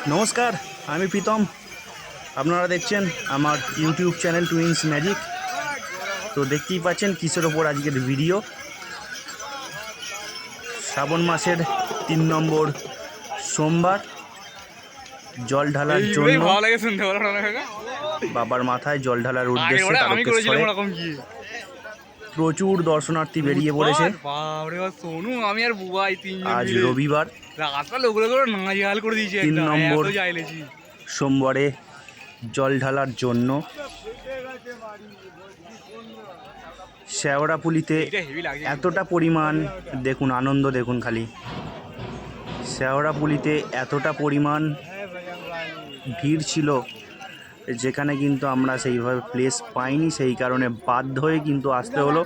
নমস্কার, আমি প্রীতম। আপনারা দেখছেন আমার ইউটিউব চ্যানেল টুইন্স ম্যাজিক। তো দেখতেই পাচ্ছেন কিসের ওপর আজকের ভিডিও। শ্রাবণ মাসের 3 নম্বর সোমবার জল ঢালার জন্য বাবার মাথায় জল ঢালার উদ্দেশ্যে তারকেশ্বরে প্রচুর দর্শনার্থী বেরিয়ে পড়েছে। আজ রবিবার 3 নম্বর সোমবারে জল ঢালার জন্য শেওড়াপুলিতে এতটা পরিমাণ দেখুন, আনন্দ দেখুন খালি। শেওড়াপুলিতে এতটা পরিমাণ ভিড় ছিল যেখানে কিন্তু আমরা সেইভাবে প্লেস পাইনি, সেই কারণে বাধ্য হয়ে কিন্তু আসতে হলো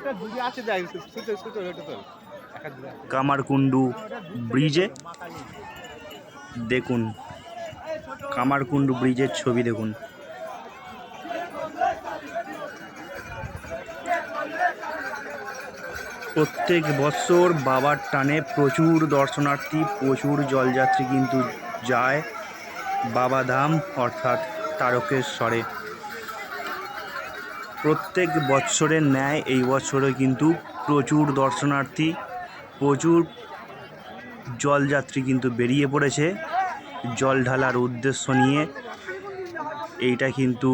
কামারকুণ্ডু ব্রিজে। দেখুন কামারকুণ্ডু ব্রিজের ছবি দেখুন। প্রত্যেক বছর বাবার টানে প্রচুর দর্শনার্থী, প্রচুর জলযাত্রী কিন্তু যায় বাবাধাম অর্থাৎ তারকেশ্বরে। প্রত্যেক বছরের ন্যায় এই বছরে কিন্তু প্রচুর দর্শনার্থী, প্রচুর জলযাত্রী কিন্তু বেরিয়ে পড়েছে জল ঢালার উদ্দেশ্য নিয়ে। এইটা কিন্তু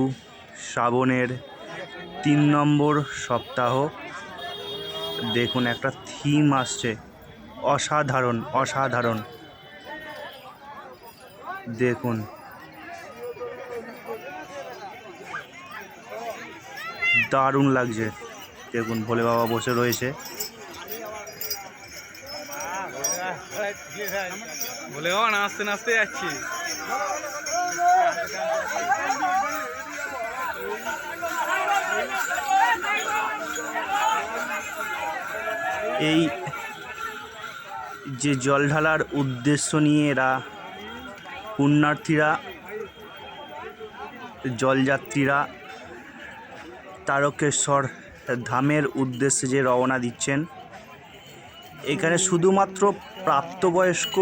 শ্রাবণের 3 নম্বর সপ্তাহ। দেখুন একটা থিম আসছে, অসাধারণ অসাধারণ। দেখুন দারুণ লাগছে। দেখুন ভোলে বাবা বসে রয়েছে। ভোলে বাবা নাচতে নাচতে যাচ্ছে। এই যে জল ঢালার উদ্দেশ্য নিয়ে এরা পুণ্যার্থীরা, জলযাত্রীরা তারকেশ্বর ধামের উদ্দেশ্যে যে রওনা দিচ্ছেন, এখানে শুধুমাত্র প্রাপ্তবয়স্ক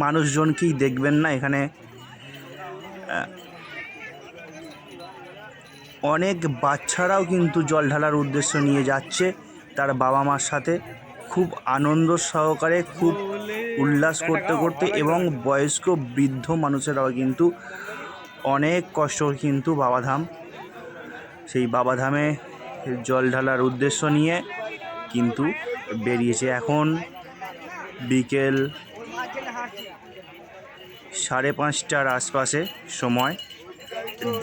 মানুষজনকেই দেখবেন না, এখানে অনেক বাচ্চারাও কিন্তু জল ঢালার উদ্দেশ্য নিয়ে যাচ্ছে তার বাবা মার সাথে, খুব আনন্দ সহকারে, খুব উল্লাস করতে করতে। এবং বয়স্ক বৃদ্ধ মানুষেরাও কিন্তু অনেক কষ্ট কিন্তু বাবাধাম, সেই বাবাধামে জল ঢালার উদ্দেশ্য নিয়ে কিন্তু বেরিয়েছে। এখন বিকেল 5:30টার আশপাশে সময়।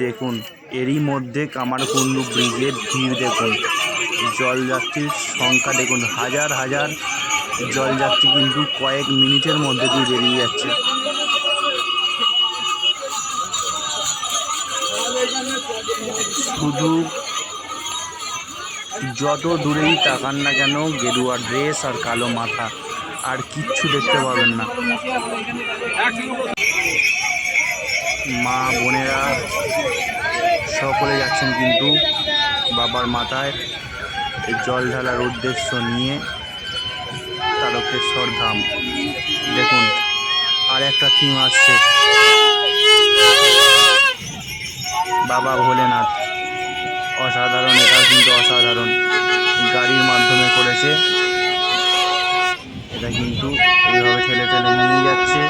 দেখুন এরই মধ্যে কামারকুণ্ডু ব্রিজের ভিড় দেখুন, জলযাত্রীর সংখ্যা দেখুন, হাজার হাজার জলযাত্রী কিন্তু কয়েক মিনিটের মধ্যে দিয়ে বেরিয়ে যাচ্ছে। শুধু যত দূরেই তাকান না কেন, গেরুয়া ড্রেস আর কালো মাথা, আর কিচ্ছু দেখতে পাবেন না। মা বোনেরা সকলে যাচ্ছেন কিন্তু বাবার মাথায় জল ঢালার উদ্দেশ্য নিয়ে তারকেশ্বর ধাম। দেখুন আর একটা থিম আসছে, বাবা ভোলেনাথ। অসাধারণ, এটা কিন্তু অসাধারণ। গাড়ির মাধ্যমে করেছে, এটা কিন্তু এইভাবে ঠেলে ঠেলে নিয়ে যাচ্ছে।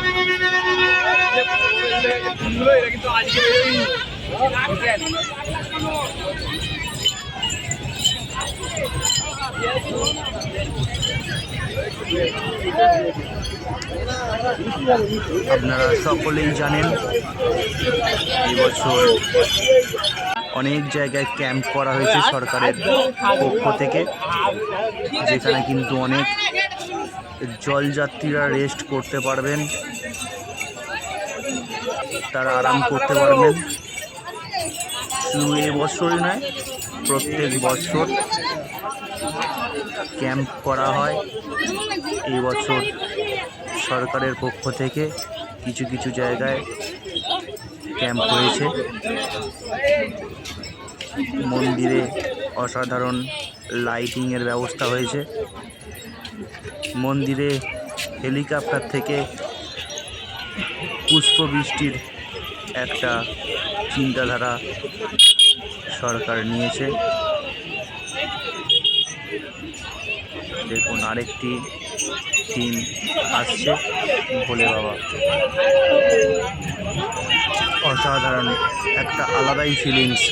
আপনারা সকলেই জানেন এবছর অনেক জায়গায় ক্যাম্প করা হয়েছে সরকারের পক্ষ থেকে, যেখানে কিন্তু অনেক জলযাত্রীরা রেস্ট করতে পারবেন, তারা আরাম করতে পারবেন। শুধু এবছরই নয়, প্রত্যেক বছর ক্যাম্প করা হয়। এই বছর সরকারের পক্ষ থেকে কিছু কিছু জায়গায় ক্যাম্প হয়েছে। মন্দিরে অসাধারণ লাইটিংয়ের ব্যবস্থা হয়েছে। মন্দিরে হেলিকপ্টার থেকে পুষ্পবৃষ্টির একটা চিন্তাধারা সরকার নিয়েছে। দেখুন আরেকটি টিম আসছে ভোলে বাবা। অসাধারণ একটা আলাদাই ফিলিংস।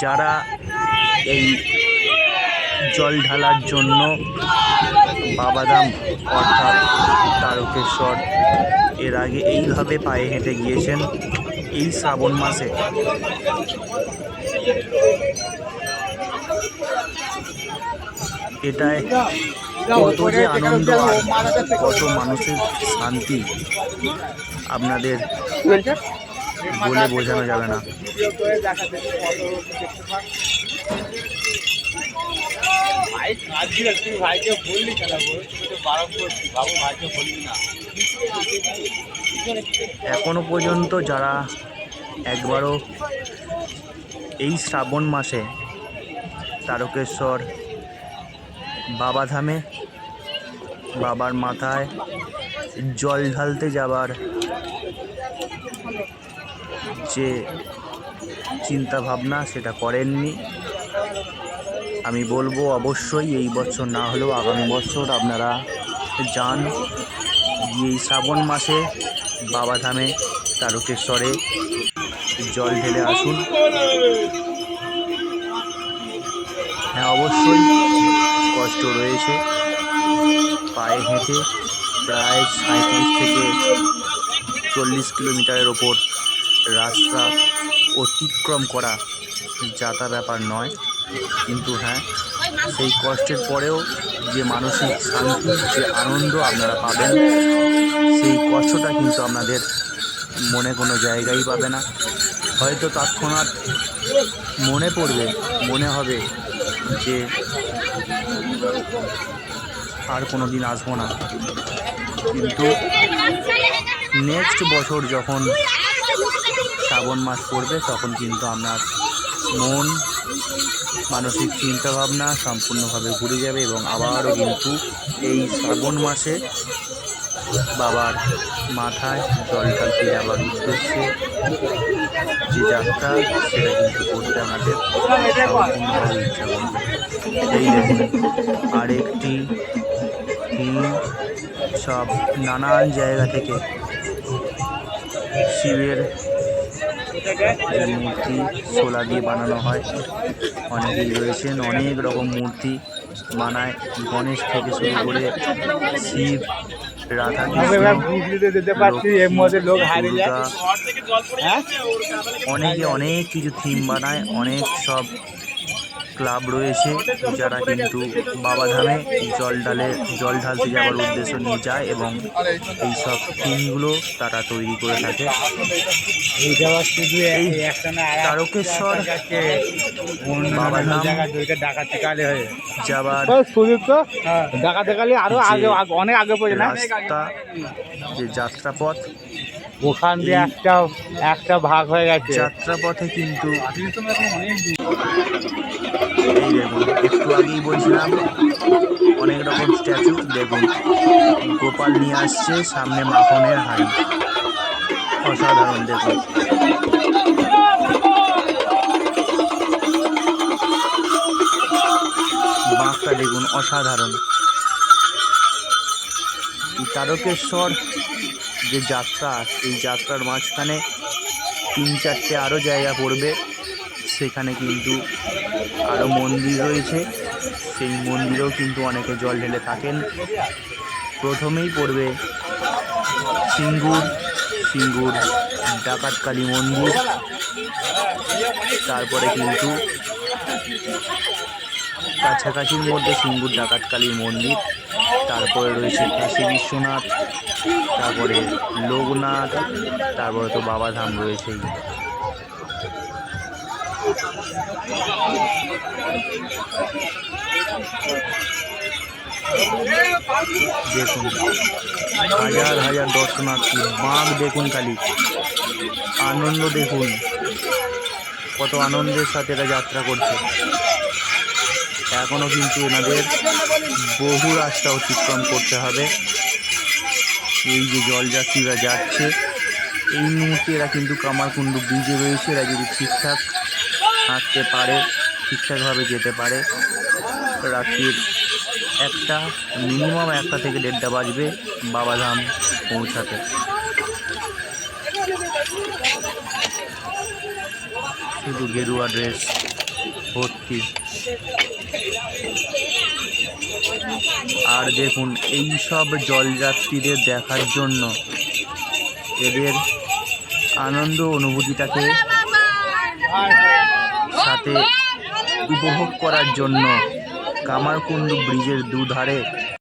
যারা এই জল ঢালার জন্য বাবাধাম অর্থাৎ তারকেশ্বর এর আগে এইভাবে পায়ে হেঁটে গিয়েছেন এই শ্রাবণ মাসে, এটায় কত যে আনন্দ আর কত মানুষের শান্তি আপনাদের বলে বোঝানো যাবে না। এখনো পর্যন্ত যারা একবারও এই শ্রাবণ মাসে তারকেশ্বর বাবাধামে বাবার মাথায় জল ঢালতে যাবার যে চিন্তা ভাবনা সেটা করেননি, আমি বলবো অবশ্যই এই বছর না হলেও আগামী বছর আপনারা যান, গিয়ে এই শ্রাবণ মাসে বাবাধামে তারকেশ্বরে জল ঢেলে আসুন। হ্যাঁ অবশ্যই কষ্ট রয়েছে, পায়ে হেঁটে প্রায় 37 থেকে 40 কিলোমিটারের ওপর রাস্তা অতিক্রম করা যাতা ব্যাপার নয়, কিন্তু হ্যাঁ সেই কষ্টের পরেও যে মানসিক শান্তি, যে আনন্দ আপনারা পাবেন, সেই কষ্টটা কিন্তু আপনাদের মনে কোনো জায়গায় পাবে না। হয়তো তৎক্ষণাৎ মনে পড়বে, মনে হবে যে আর কোনো দিন আসবো না, কিন্তু নেক্সট বছর যখন শ্রাবণ মাস পড়বে তখন কিন্তু আপনার মন, মানসিক চিন্তাভাবনা সম্পূর্ণভাবে ঘুরে যাবে এবং আবারও কিন্তু এই শ্রাবণ মাসে বাবার মাথায় জল ঢালতে যাওয়ার উদ্দেশ্যে যে যাত্রা সেটা কিন্তু করতে আমাদের সম্পূর্ণভাবে ইচ্ছা করবে। এই দেখুন আরেকটি টিম, সব নানান জায়গা থেকে শিবের যে মূর্তি শোলা দিয়ে বানানো হয়, অনেকেই রয়েছেন অনেক রকম মূর্তি বানায়, গণেশ থেকে শুরু করে শিব, রাধা কৃষ্ণ, দুর্গা, অনেকে অনেক কিছু থিম বানায়। অনেক সব ক্লাব রয়েছে যারা কিন্তু বাবাধামে জল ঢালতে যাওয়ার উদ্দেশ্য নিয়ে যায় এবং এই সব থিমগুলো তারা তৈরি করে থাকে। এই তারকেশ্বর বাবাধাম যাবার রাস্তা, যে যাত্রাপথ, ওখান দিয়ে একটা ভাগ হয়ে গেছে। যাত্রাপথে কিন্তু এই দেখুন একটু আগেই বলছিলাম অনেক রকম স্ট্যাচু। দেখুন গোপাল নিয়ে আসছে সামনে মাখনের হাঁড়ি, অসাধারণ। দেখুন বাঁকটা দেখুন অসাধারণ। তারকেশ্বর যে যাত্রা, এই যাত্রার মাঝখানে 3-4টে আরও জায়গা পড়বে, সেখানে কিন্তু আরও মন্দির রয়েছে, সেই মন্দিরেও কিন্তু অনেকে জল ঢেলে থাকেন। প্রথমেই পড়বে সিঙ্গুর ডাকাতকালী মন্দির, তারপরে কিন্তু কাছাকাছির মধ্যে সিঙ্গুর ডাকাতকালীর মন্দির, তারপরে রয়েছে কাশী বিশ্বনাথ, তারপরে লোকনাথ, তারপরে তো বাবাধাম রয়েছেই। দেখুন হাজার হাজার দর্শনার্থী, বাঁক দেখুন, খালি আনন্দ দেখুন, কত আনন্দের সাথে এরা যাত্রা করছে। এখনও কিন্তু এনাদের বহু রাস্তা অতিক্রম করতে হবে। এই যে জলযাত্রীরা যাচ্ছে, এই মুহূর্তে এরা কিন্তু কামারকুণ্ডু ব্রিজে রয়েছে। এরা যদি ঠিকঠাক হাঁটতে পারে, ঠিকঠাকভাবে যেতে পারে, রাত্রির মিনিমাম 1টা থেকে 1:30টা বাজবে বাবাধাম পৌঁছাতে। শুধু গেরুয়া ড্রেস ভর্তি। আর দেখুন, এই সব জলযাত্রীদের দেখার জন্য, এদের আনন্দ অনুভূতিটাকে সাথে উপভোগ করার জন্য কামারকুণ্ডু ব্রিজের দুধারে